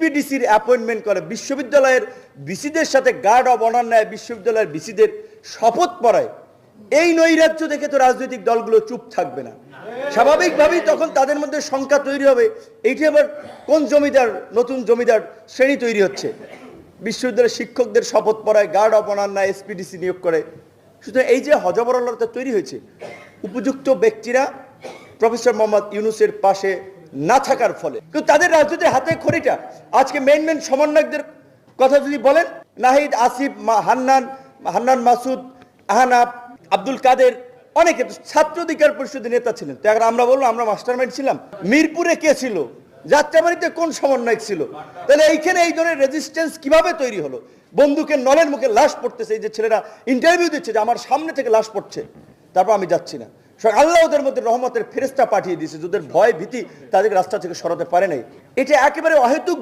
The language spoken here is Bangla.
এসপিডিসির অ্যাপয়েন্টমেন্ট করে, বিশ্ববিদ্যালয়ের ভিসিদের সাথে গার্ড অব অনার নেয়, বিশ্ববিদ্যালয়ের ভিসিদের শপথ পড়ায়, এই নৈরাজ্য দেখে তো রাজনৈতিক দলগুলো চুপ থাকবে না। স্বাভাবিকভাবেই তখন তাদের মধ্যে শঙ্কা তৈরি হবে, এইটি আবার কোন জমিদার, নতুন জমিদার শ্রেণী তৈরি হচ্ছে। বিশ্ববিদ্যালয়ের শিক্ষকদের শপথ পড়ায়, গার্ড অব অনার নেয়, এসপিডিসি নিয়োগ করে। সুতরাং এই যে হজবরলতা তৈরি হয়েছে, উপযুক্ত ব্যক্তিরা প্রফেসর মোহাম্মদ ইউনূসের পাশে না থাকার ফলে, কিন্তু তাদের রাজনীতির হাতে খড়িটা। আজকে মেন সমন্বয়কদের কথা যদি বলেন, নাহিদ, আসিফ, হান্নান মাসুদ, আহনাফ, আব্দুল কাদের, অনেকে ছাত্র অধিকার পরিষদের নেতা ছিলেন। তো এখন আমরা বলবো আমরা মাস্টারমাইন্ড ছিলাম? মিরপুরে কে ছিল? যাত্রাবাড়িতে কোন সমন্বয়ক ছিল? তাহলে এইখানে এই ধরনের রেজিস্ট্যান্স কিভাবে তৈরি হলো? বন্দুকের নলের মুখে লাশ পড়তেছে, এই যে ছেলেরা ইন্টারভিউ দিচ্ছে যে আমার সামনে থেকে লাশ পড়ছে, তারপর আমি যাচ্ছি না। আল্লাহ ওদের মধ্যে রহমতের ফেরেশতা পাঠিয়ে দিয়েছে, যাদের ভয় ভীতি তাদেরকে রাস্তা থেকে সরাতে পারে নাই। এটা একেবারে অহেতুক।